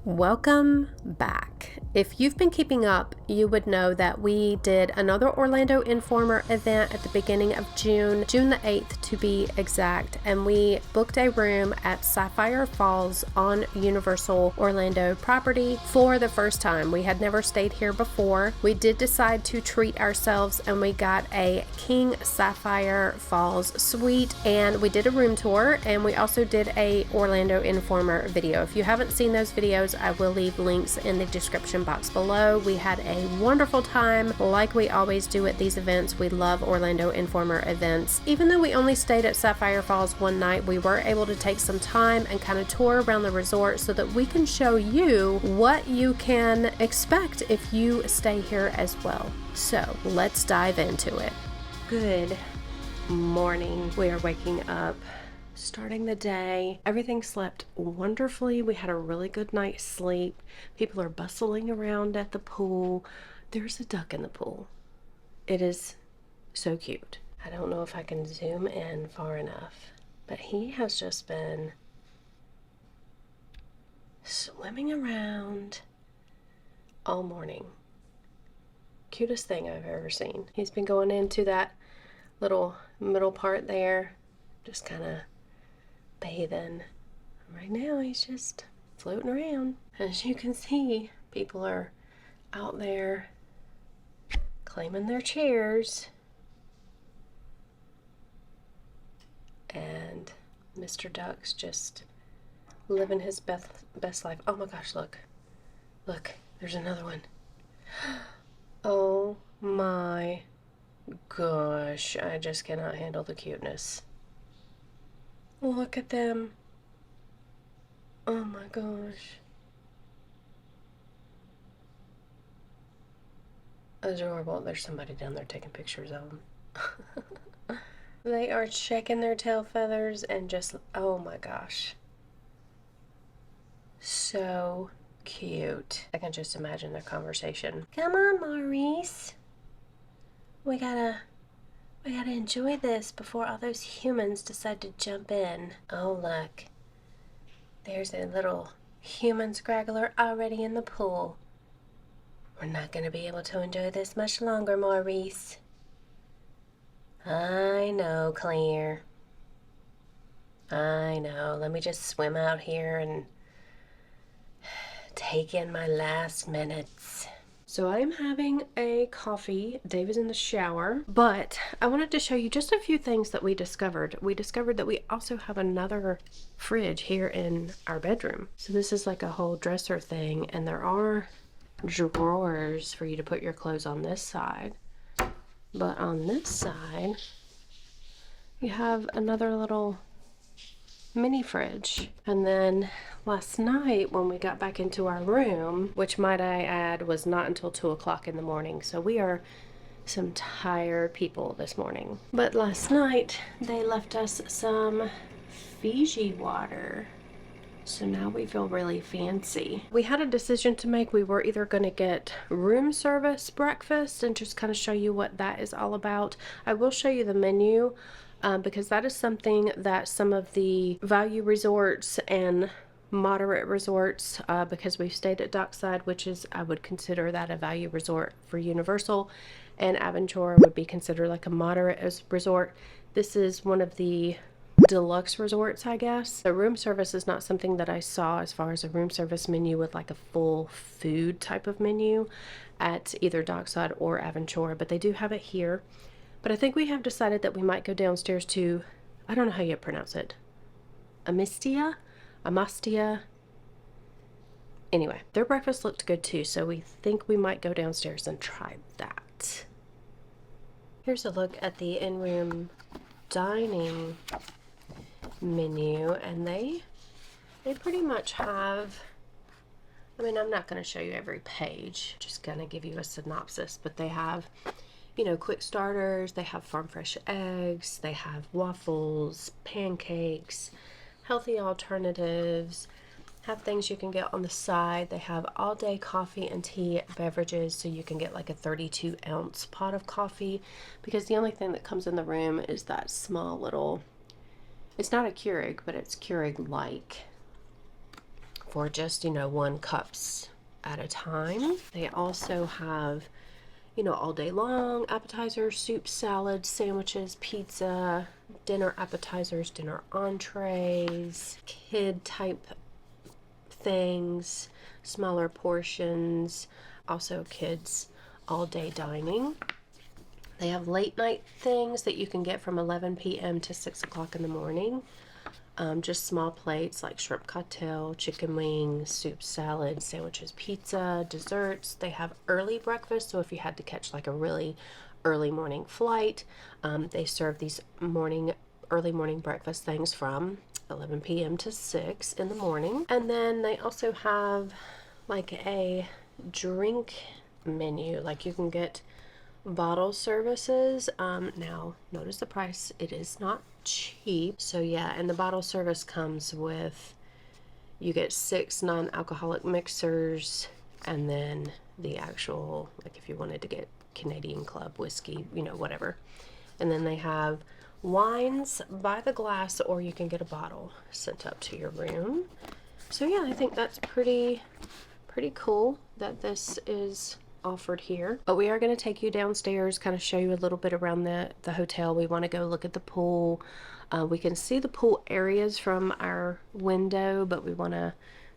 Welcome back. If you've been keeping up, you would know that we did another Orlando Informer event at the beginning of June the 8th to be exact, and we booked a room at Sapphire Falls on Universal Orlando property for the first time. We had never stayed here before. We did decide to treat ourselves and we got a King Sapphire Falls suite, and we did a room tour, and we also did a Orlando Informer video. If you haven't seen those videos, I will leave links in the description box below. We had a wonderful time like we always do at these events. We love Orlando Informer events. Even though we only stayed at Sapphire Falls one night, we were able to take some time and kind of tour around the resort so that we can show you what you can expect if you stay here as well. So let's dive into it. Good morning. We are waking up, starting the day. Everything slept wonderfully. We had a really good night's sleep. People are bustling around at the pool. There's a duck in the pool. It is so cute. I don't know if I can zoom in far enough, but he has just been swimming around all morning. Cutest thing I've ever seen. He's been going into that little middle part there, just kind of bathing. Right now he's just floating around. As you can see, people are out there claiming their chairs, and Mr. Duck's just living his best life. Oh my gosh, look, there's another one. Oh my gosh, I just cannot handle the cuteness. Look at them. Oh my gosh. Adorable. There's somebody down there taking pictures of them. They are checking their tail feathers and just, oh my gosh. So cute. I can just imagine their conversation. Come on, Maurice. We gotta enjoy this before all those humans decide to jump in. Oh, look. There's a little human scraggler already in the pool. We're not going to be able to enjoy this much longer, Maurice. I know, Claire. I know. Let me just swim out here and take in my last minutes. So I'm having a coffee. Dave is in the shower, but I wanted to show you just a few things that we discovered. We discovered that we also have another fridge here in our bedroom. So this is like a whole dresser thing, and there are drawers for you to put your clothes on this side. But on this side, you have another little mini fridge. And then last night when we got back into our room, which might I add was not until 2 o'clock in the morning, so we are some tired people this morning. But last night they left us some Fiji water, so now we feel really fancy. We had a decision to make. We were either going to get room service breakfast and just kind of show you what that is all about. I will show you the menu, because that is something that some of the value resorts and moderate resorts, because we've stayed at Dockside, which is, I would consider that a value resort for Universal, and Aventura would be considered like a moderate resort. This is one of the deluxe resorts, I guess. The room service is not something that I saw as far as a room service menu with like a full food type of menu at either Dockside or Aventura, but they do have it here. But I think we have decided that we might go downstairs to, I don't know how you pronounce it, Amastia? Anyway, their breakfast looked good too, so we think we might go downstairs and try that. Here's a look at the in-room dining menu, and they pretty much have, I mean, I'm not going to show you every page, just going to give you a synopsis, but they have, you know, quick starters, they have farm fresh eggs, they have waffles, pancakes, healthy alternatives, have things you can get on the side. They have all day coffee and tea beverages, so you can get like a 32-ounce pot of coffee, because the only thing that comes in the room is that small little, it's not a Keurig, but it's Keurig-like for just, 1 cups at a time. They also have, all day long appetizers, soup, salads, sandwiches, pizza, dinner appetizers, dinner entrees, kid type things, smaller portions, also kids all day dining. They have late night things that you can get from 11 p.m. to 6 o'clock in the morning. Just small plates like shrimp cocktail, chicken wings, soup, salad, sandwiches, pizza, desserts. They have early breakfast, so if you had to catch like a really early morning flight, they serve these early morning breakfast things from 11 p.m. to 6 in the morning. And then they also have like a drink menu, like you can get bottle services. Now notice the price, it is not cheap. So yeah, and the bottle service comes with, you get 6 non-alcoholic mixers, and then the actual, like if you wanted to get Canadian Club whiskey, whatever. And then they have wines by the glass, or you can get a bottle sent up to your room. So yeah, I think that's pretty cool that this is offered here. But we are going to take you downstairs, kind of show you a little bit around the hotel. We want to go look at the pool. We can see the pool areas from our window, but we want to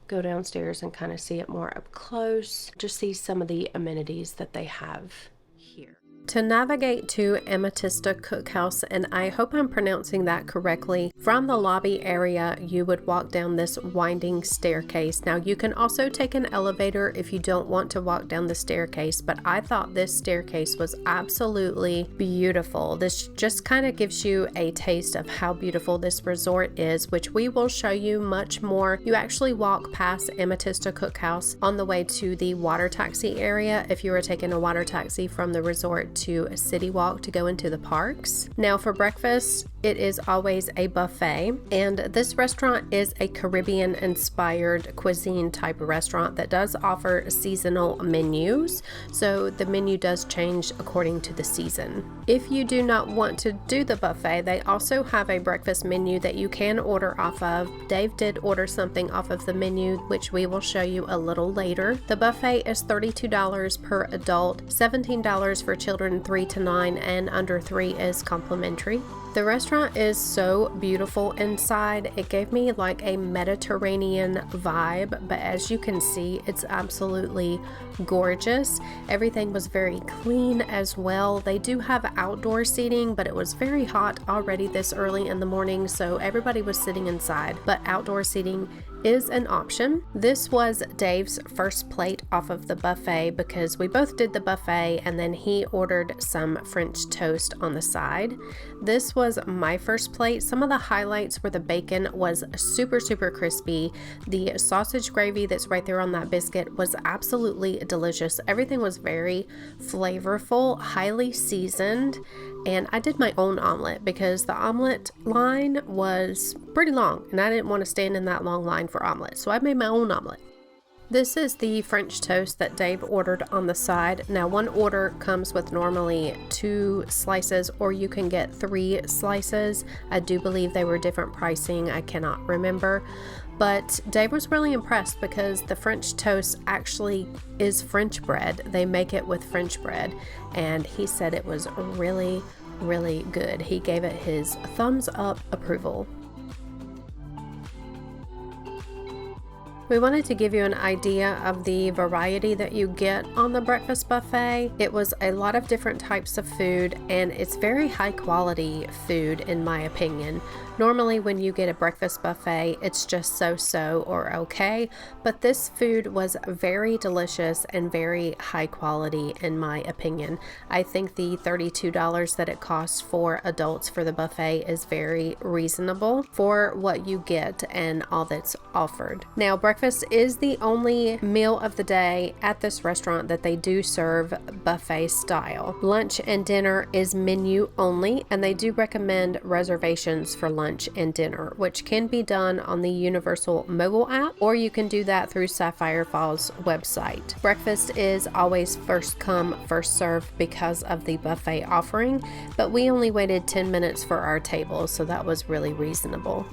go downstairs and kind of see it more up close, just see some of the amenities that they have here. To navigate to Ametista Cookhouse, and I hope I'm pronouncing that correctly, from the lobby area you would walk down this winding staircase. Now you can also take an elevator if you don't want to walk down the staircase, but I thought this staircase was absolutely beautiful. This just kind of gives you a taste of how beautiful this resort is, which we will show you much more. You actually walk past Ametista Cookhouse on the way to the water taxi area if you were taking a water taxi from the resort to a city walk to go into the parks. Now for breakfast, it is always a buffet, and this restaurant is a Caribbean inspired cuisine type of restaurant that does offer seasonal menus, so the menu does change according to the season. If you do not want to do the buffet, they also have a breakfast menu that you can order off of. Dave did order something off of the menu, which we will show you a little later. The buffet is $32 per adult, $17 for children 3 to 9, and under 3 is complimentary. The restaurant is so beautiful inside. It gave me like a Mediterranean vibe, but as you can see, it's absolutely gorgeous. Everything was very clean as well. They do have outdoor seating, but it was very hot already this early in the morning, so everybody was sitting inside, but outdoor seating is an option. This was Dave's first plate off of the buffet because we both did the buffet and then he ordered some French toast on the side. This was my first plate. Some of the highlights were the bacon was super crispy. The sausage gravy that's right there on that biscuit was absolutely delicious. Everything was very flavorful, highly seasoned, and I did my own omelet because the omelet line was pretty long and I didn't want to stand in that long line for omelets, so I made my own omelet. This is the French toast that Dave ordered on the side. Now one order comes with normally 2 slices, or you can get 3 slices. I do believe they were different pricing, I cannot remember. But Dave was really impressed because the French toast actually is French bread. They make it with French bread, and he said it was really good. He gave it his thumbs up approval. We wanted to give you an idea of the variety that you get on the breakfast buffet. It was a lot of different types of food, and it's very high quality food in my opinion. Normally when you get a breakfast buffet, it's just so or okay, but this food was very delicious and very high quality in my opinion. I think the $32 that it costs for adults for the buffet is very reasonable for what you get and all that's offered. Now, breakfast is the only meal of the day at this restaurant that they do serve buffet style. Lunch and dinner is menu only, and they do recommend reservations for lunch and dinner, which can be done on the Universal mobile app, or you can do that through Sapphire Falls website. Breakfast is always first come, first serve because of the buffet offering, but we only waited 10 minutes for our table, so that was really reasonable.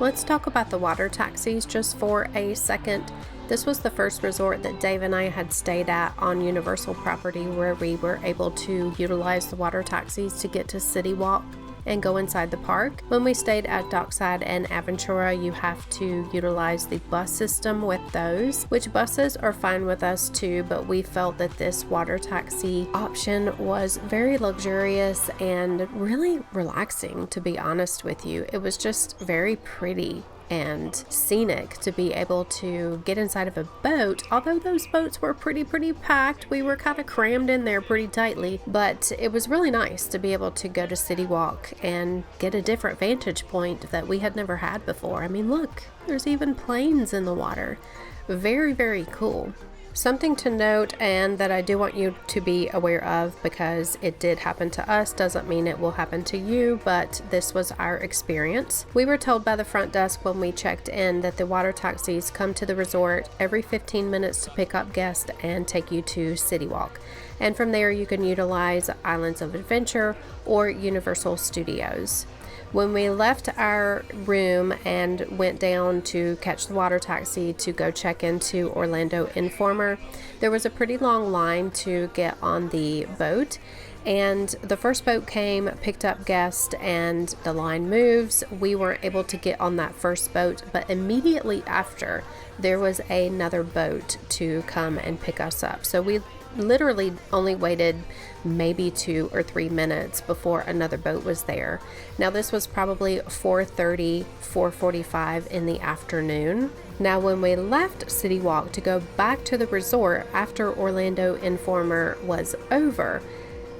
Let's talk about the water taxis just for a second. This was the first resort that Dave and I had stayed at on Universal property where we were able to utilize the water taxis to get to City Walk and go inside the park. When we stayed at Dockside and Aventura, you have to utilize the bus system with those, which buses are fine with us too, but we felt that this water taxi option was very luxurious and really relaxing, to be honest with you. It was just very pretty and scenic to be able to get inside of a boat. Although those boats were pretty packed, we were kind of crammed in there pretty tightly, but it was really nice to be able to go to City Walk and get a different vantage point that we had never had before. I mean, look, there's even planes in the water. Very cool. Something to note, and that I do want you to be aware of, because it did happen to us, doesn't mean it will happen to you, but this was our experience. We were told by the front desk when we checked in that the water taxis come to the resort every 15 minutes to pick up guests and take you to City Walk. And from there you can utilize Islands of Adventure or Universal Studios. When we left our room and went down to catch the water taxi to go check into Orlando Informer, there was a pretty long line to get on the boat. And the first boat came, picked up guests, and the line moves. We weren't able to get on that first boat, but immediately after, there was another boat to come and pick us up. So we literally only waited maybe 2 or 3 minutes before another boat was there. Now this was probably 4:30, 4:45 in the afternoon. Now when we left City Walk to go back to the resort after Orlando Informer was over,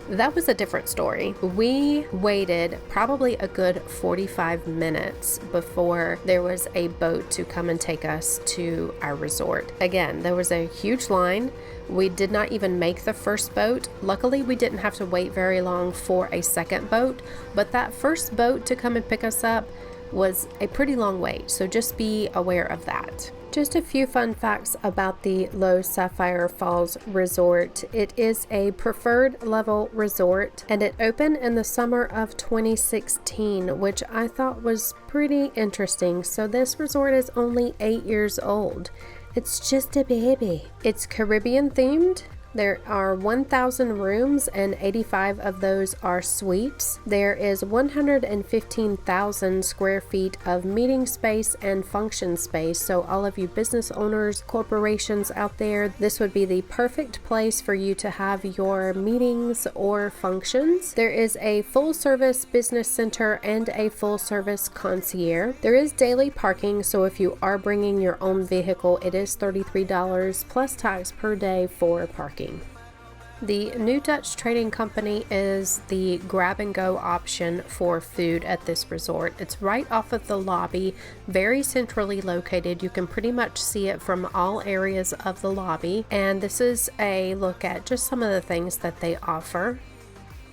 that was a different story. We waited probably a good 45 minutes before there was a boat to come and take us to our resort. Again, there was a huge line. We did not even make the first boat. Luckily, we didn't have to wait very long for a second boat, but that first boat to come and pick us up was a pretty long wait, so just be aware of that. Just a few fun facts about the Loews Sapphire Falls Resort. It is a preferred level resort, and it opened in the summer of 2016, which I thought was pretty interesting. So this resort is only 8 years old. It's just a baby. It's Caribbean themed. There are 1,000 rooms and 85 of those are suites. There is 115,000 square feet of meeting space and function space. So all of you business owners, corporations out there, this would be the perfect place for you to have your meetings or functions. There is a full service business center and a full service concierge. There is daily parking, so if you are bringing your own vehicle, it is $33 plus tax per day for parking. The New Dutch Trading Company is the grab and go option for food at this resort. It's right off of the lobby, very centrally located. You can pretty much see it from all areas of the lobby. And this is a look at just some of the things that they offer.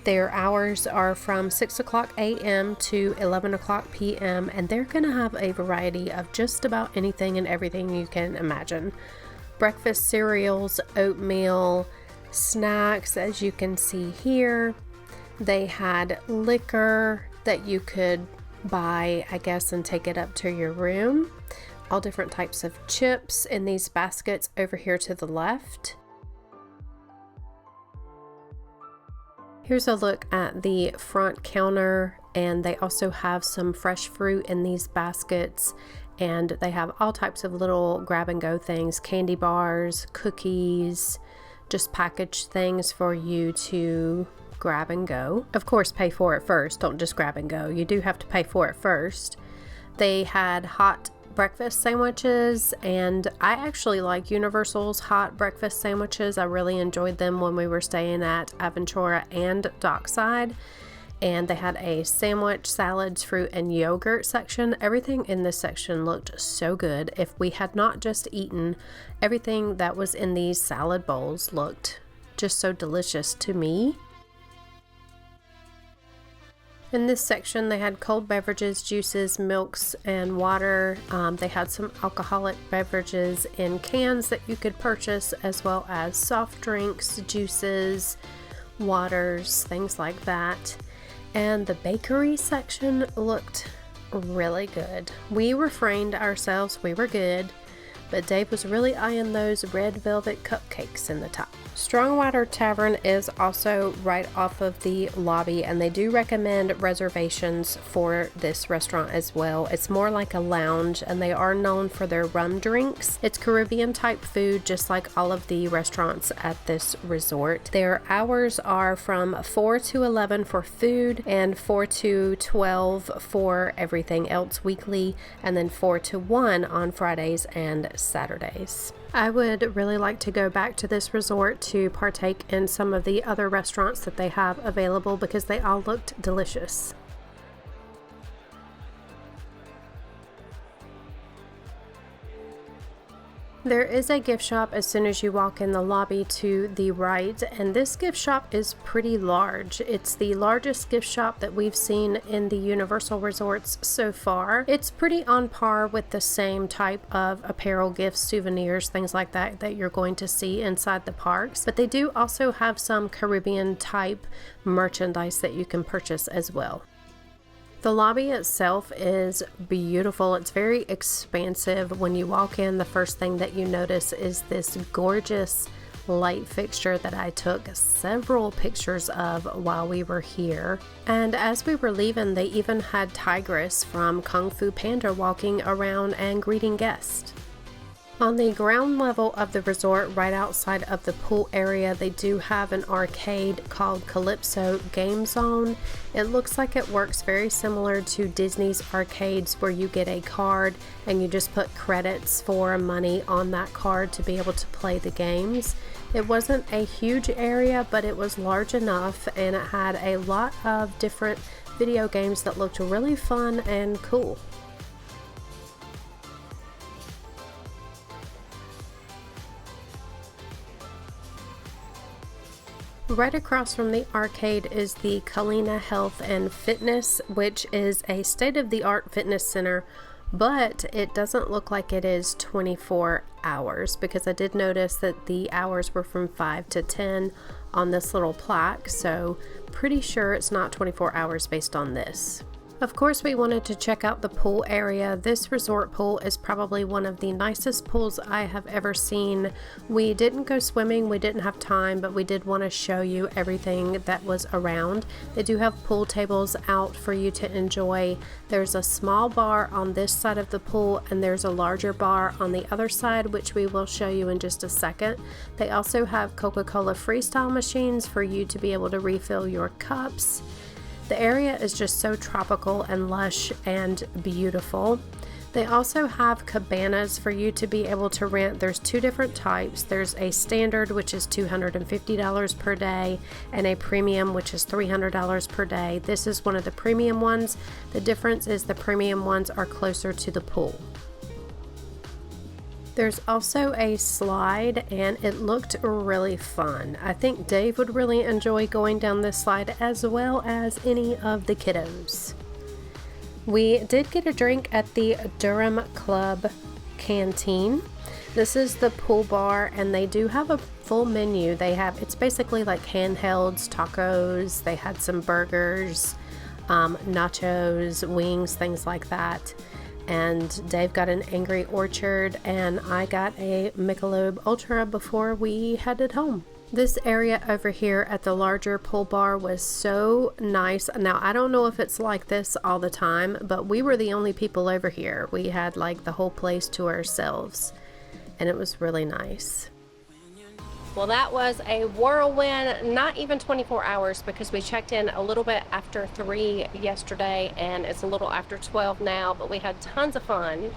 Their hours are from 6 o'clock a.m. to 11 o'clock p.m. and they're going to have a variety of just about anything and everything you can imagine. Breakfast cereals, oatmeal, snacks, as you can see here. They had liquor that you could buy, I guess, and take it up to your room. All different types of chips in these baskets over here to the left. Here's a look at the front counter, and they also have some fresh fruit in these baskets, and they have all types of little grab and go things, candy bars, cookies, just packaged things for you to grab and go. Of course, pay for it first. Don't just grab and go. You do have to pay for it first. They had hot breakfast sandwiches, and I actually like Universal's hot breakfast sandwiches. I really enjoyed them when we were staying at Aventura and Dockside. And they had a sandwich, salads, fruit, and yogurt section. Everything in this section looked so good. If we had not just eaten, everything that was in these salad bowls looked just so delicious to me. In this section, they had cold beverages, juices, milks, and water. They had some alcoholic beverages in cans that you could purchase, as well as soft drinks, juices, waters, things like that. And the bakery section looked really good. We refrained ourselves, we were good, but Dave was really eyeing those red velvet cupcakes in the top. Strongwater Tavern is also right off of the lobby, and they do recommend reservations for this restaurant as well. It's more like a lounge, and they are known for their rum drinks. It's Caribbean type food, just like all of the restaurants at this resort. Their hours are from 4 to 11 for food and 4 to 12 for everything else weekly, and then 4 to 1 on Fridays and Saturdays. I would really like to go back to this resort to partake in some of the other restaurants that they have available because they all looked delicious. There is a gift shop as soon as you walk in the lobby to the right, and this gift shop is pretty large. It's the largest gift shop that we've seen in the Universal resorts so far. It's pretty on par with the same type of apparel, gifts, souvenirs, things like that that you're going to see inside the parks, but they do also have some Caribbean type merchandise that you can purchase as well. The lobby itself is beautiful. It's very expansive. When you walk in, the first thing that you notice is this gorgeous light fixture that I took several pictures of while we were here. And as we were leaving, they even had Tigress from Kung Fu Panda walking around and greeting guests. On the ground level of the resort, right outside of the pool area, they do have an arcade called Calypso Game Zone. It looks like it works very similar to Disney's arcades, where you get a card and you just put credits for money on that card to be able to play the games. It wasn't a huge area, but it was large enough, and it had a lot of different video games that looked really fun and cool. Right across from the arcade is the Kalina Health and Fitness, which is a state-of-the-art fitness center, but it doesn't look like it is 24 hours because I did notice that the hours were from 5 to 10 on this little plaque, so pretty sure it's not 24 hours based on this. Of course, we wanted to check out the pool area. This resort pool is probably one of the nicest pools I have ever seen. We didn't go swimming, we didn't have time, but we did want to show you everything that was around. They do have pool tables out for you to enjoy. There's a small bar on this side of the pool, and there's a larger bar on the other side, which we will show you in just a second. They also have Coca-Cola freestyle machines for you to be able to refill your cups. The area is just so tropical and lush and beautiful. They also have cabanas for you to be able to rent. There's two different types. There's a standard, which is $250 per day, and a premium, which is $300 per day. This is one of the premium ones. The difference is the premium ones are closer to the pool. There's also a slide, and it looked really fun. I think Dave would really enjoy going down this slide, as well as any of the kiddos. We did get a drink at the Durham Club Canteen. This is the pool bar, and they do have a full menu. It's basically like handhelds, tacos. They had some burgers, nachos, wings, things like that. And Dave got an Angry Orchard, and I got a Michelob Ultra before we headed home. This area over here at the larger pool bar was so nice. Now, I don't know if it's like this all the time, but we were the only people over here. We had like the whole place to ourselves, and it was really nice. Well, that was a whirlwind, not even 24 hours, because we checked in a little bit after 3 yesterday, and it's a little after 12 now, but we had tons of fun.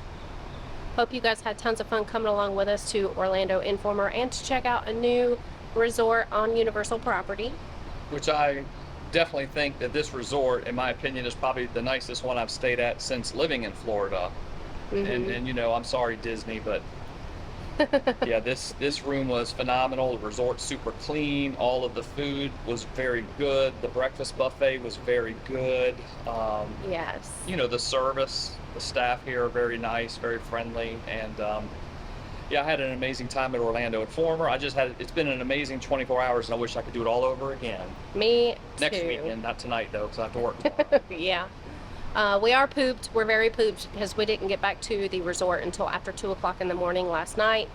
Hope you guys had tons of fun coming along with us to Orlando Informer and to check out a new resort on Universal property. Which I definitely think that this resort, in my opinion, is probably the nicest one I've stayed at since living in Florida. Mm-hmm. And you know, I'm sorry, Disney, but yeah, this room was phenomenal. The resort's super clean. All of the food was very good. The breakfast buffet was very good. Yes. You know, the service, the staff here are very nice, very friendly, and yeah, I had an amazing time at Orlando Informer. It's been an amazing 24 hours, and I wish I could do it all over again. Me too. Next weekend, not tonight though, because I have to work tomorrow. Yeah. We are pooped. We're very pooped because we didn't get back to the resort until after 2 o'clock in the morning last night.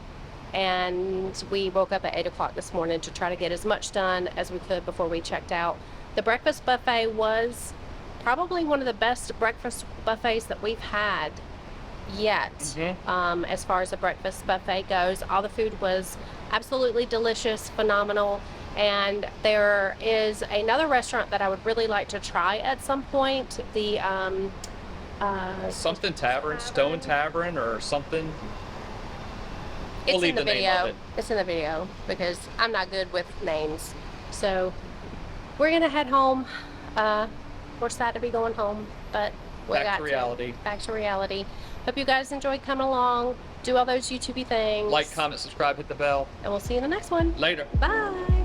And we woke up at 8 o'clock this morning to try to get as much done as we could before we checked out. The breakfast buffet was probably one of the best breakfast buffets that we've had yet. As far as the breakfast buffet goes, all the food was absolutely delicious, phenomenal. And there is another restaurant that I would really like to try at some point. The Something Tavern, Stone Tavern, or something. We'll it's leave in the the name of video. it. It's in the video because I'm not good with names. So we're gonna head home. We're sad to be going home, but we Back got to reality. Back to reality. Hope you guys enjoyed coming along. Do all those YouTubey things. Like, comment, subscribe, hit the bell. And we'll see you in the next one. Later. Bye.